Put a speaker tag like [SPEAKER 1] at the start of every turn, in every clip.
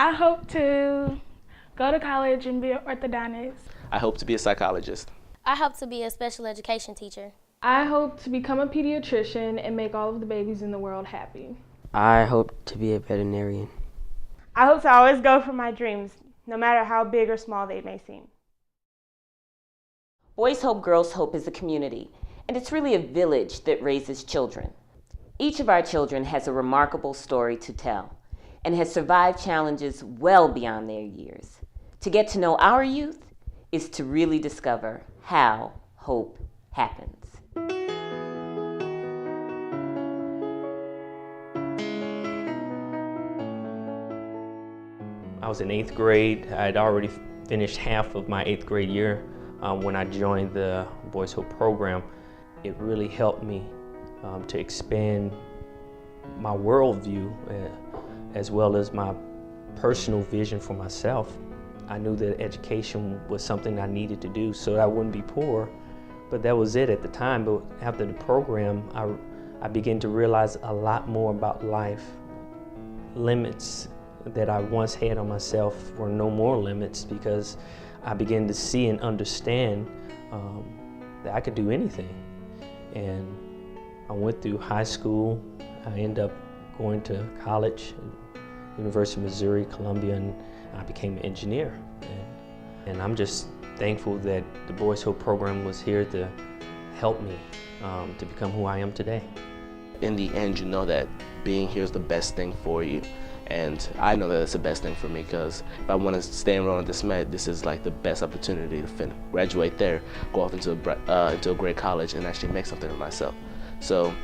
[SPEAKER 1] I hope to go to college and be an orthodontist.
[SPEAKER 2] I hope to be a psychologist.
[SPEAKER 3] I hope to be a special education teacher.
[SPEAKER 1] I hope to become a pediatrician and make all of the babies in the world happy.
[SPEAKER 4] I hope to be a veterinarian.
[SPEAKER 5] I hope to always go for my dreams, no matter how big or small they may seem.
[SPEAKER 6] Boys Hope, Girls Hope is a community, and it's really a village that raises children. Each of our children has a remarkable story to tell and has survived challenges well beyond their years. To get to know our youth is to really discover how hope happens.
[SPEAKER 4] I was in 8th grade. I had already finished half of my 8th grade year when I joined the Boys Hope program. It really helped me to expand my worldview as well as my personal vision for myself. I knew that education was something I needed to do so that I wouldn't be poor, but that was it at the time. But after the program, I began to realize a lot more about life. Limits that I once had on myself were no more limits because I began to see and understand that I could do anything. And I went through high school. I ended up going to college, University of Missouri, Columbia, and I became an engineer. And I'm just thankful that the Boys Hope program was here to help me to become who I am today.
[SPEAKER 2] In the end, you know that being here is the best thing for you. And I know that it's the best thing for me because if I want to stay enrolled in this med, this is like the best opportunity to graduate there, go off into a great college and actually make something of myself. So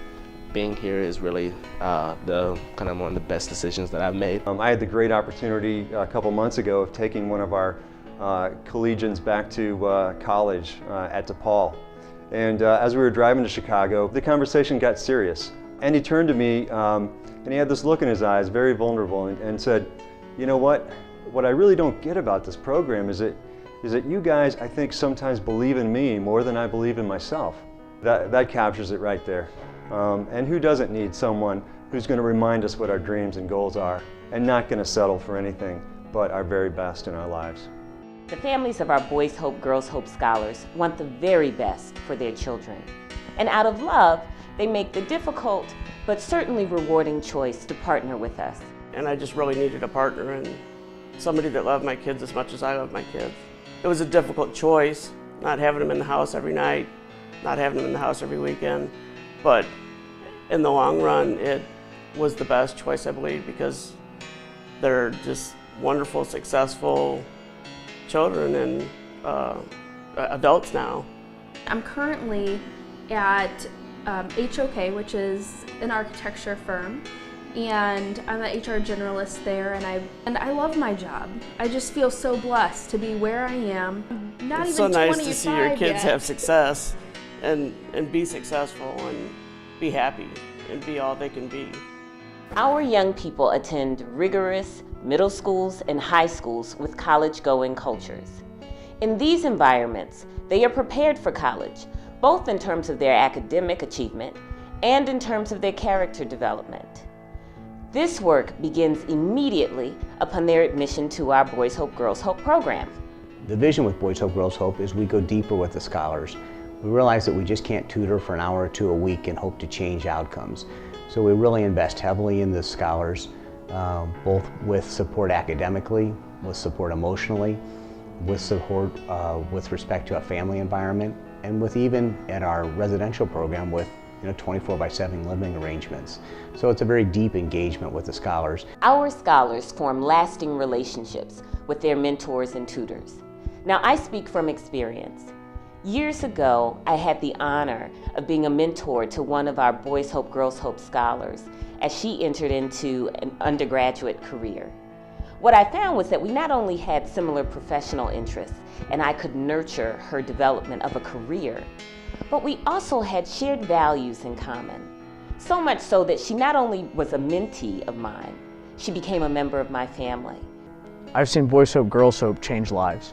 [SPEAKER 2] being here is really the kind of one of the best decisions that I've made.
[SPEAKER 7] I had the great opportunity a couple months ago of taking one of our collegians back to college at DePaul. And as we were driving to Chicago, the conversation got serious. And he turned to me and he had this look in his eyes, very vulnerable, and said, you know what I really don't get about this program is that you guys, I think, sometimes believe in me more than I believe in myself. That captures it right there. And who doesn't need someone who's going to remind us what our dreams and goals are and not going to settle for anything but our very best in our lives.
[SPEAKER 6] The families of our Boys Hope, Girls Hope scholars want the very best for their children. And out of love, they make the difficult but certainly rewarding choice to partner with us.
[SPEAKER 8] And I just really needed a partner and somebody that loved my kids as much as I love my kids. It was a difficult choice, not having them in the house every night, not having them in the house every weekend, but in the long run, it was the best choice, I believe, because they're just wonderful, successful children and adults now.
[SPEAKER 9] I'm currently at HOK, which is an architecture firm, and I'm an HR generalist there, and I love my job. I just feel so blessed to be where I am. Not
[SPEAKER 8] it's
[SPEAKER 9] even
[SPEAKER 8] so
[SPEAKER 9] 25
[SPEAKER 8] nice to see your kids
[SPEAKER 9] yet.
[SPEAKER 8] have success and be successful and be happy and be all they can be.
[SPEAKER 6] Our young people attend rigorous middle schools and high schools with college-going cultures. In these environments, they are prepared for college, both in terms of their academic achievement and in terms of their character development. This work begins immediately upon their admission to our Boys Hope, Girls Hope program.
[SPEAKER 10] The vision with Boys Hope, Girls Hope is we go deeper with the scholars. We realize that we just can't tutor for an hour or two a week and hope to change outcomes. So we really invest heavily in the scholars, both with support academically, with support emotionally, with support with respect to a family environment, and with even at our residential program with 24/7 living arrangements. So it's a very deep engagement with the scholars.
[SPEAKER 6] Our scholars form lasting relationships with their mentors and tutors. Now, I speak from experience. Years ago, I had the honor of being a mentor to one of our Boys Hope, Girls Hope scholars as she entered into an undergraduate career. What I found was that we not only had similar professional interests, and I could nurture her development of a career, but we also had shared values in common. So much so that she not only was a mentee of mine, she became a member of my family.
[SPEAKER 11] I've seen Boys Hope, Girls Hope change lives,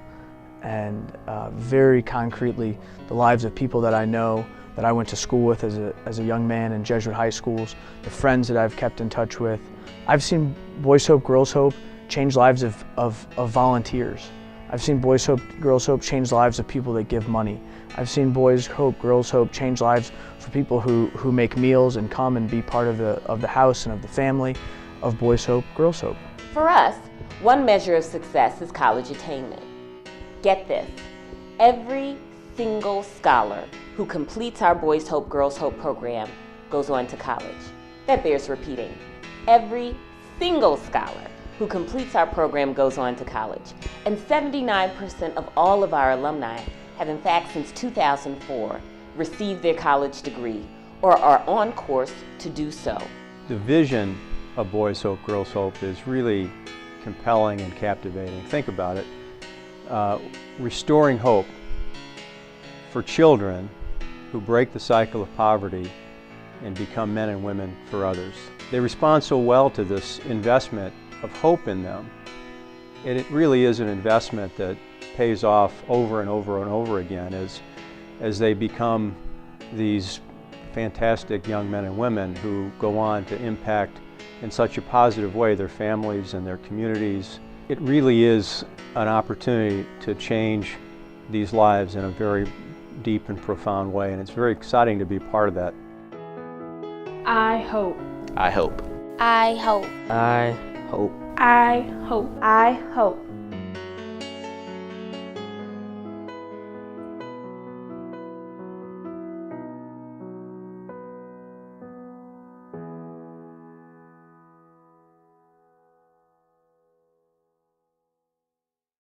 [SPEAKER 11] and very concretely the lives of people that I know, that I went to school with as a young man in Jesuit high schools, the friends that I've kept in touch with. I've seen Boys Hope, Girls Hope change lives of volunteers. I've seen Boys Hope, Girls Hope change the lives of people that give money. I've seen Boys Hope, Girls Hope change lives for people who make meals and come and be part of the house and of the family of Boys Hope, Girls Hope.
[SPEAKER 6] For us, one measure of success is college attainment. Get this, every single scholar who completes our Boys Hope, Girls Hope program goes on to college. That bears repeating. Every single scholar who completes our program goes on to college. And 79% of all of our alumni have in fact since 2004 received their college degree or are on course to do so.
[SPEAKER 12] The vision of Boys Hope, Girls Hope is really compelling and captivating. Think about it. Restoring hope for children who break the cycle of poverty and become men and women for others. They respond so well to this investment of hope in them. And it really is an investment that pays off over and over and over again as they become these fantastic young men and women who go on to impact in such a positive way their families and their communities. It really is an opportunity to change these lives in a very deep and profound way, and it's very exciting to be part of that.
[SPEAKER 1] I hope.
[SPEAKER 2] I hope.
[SPEAKER 3] I hope.
[SPEAKER 4] I hope.
[SPEAKER 1] I hope.
[SPEAKER 5] I hope.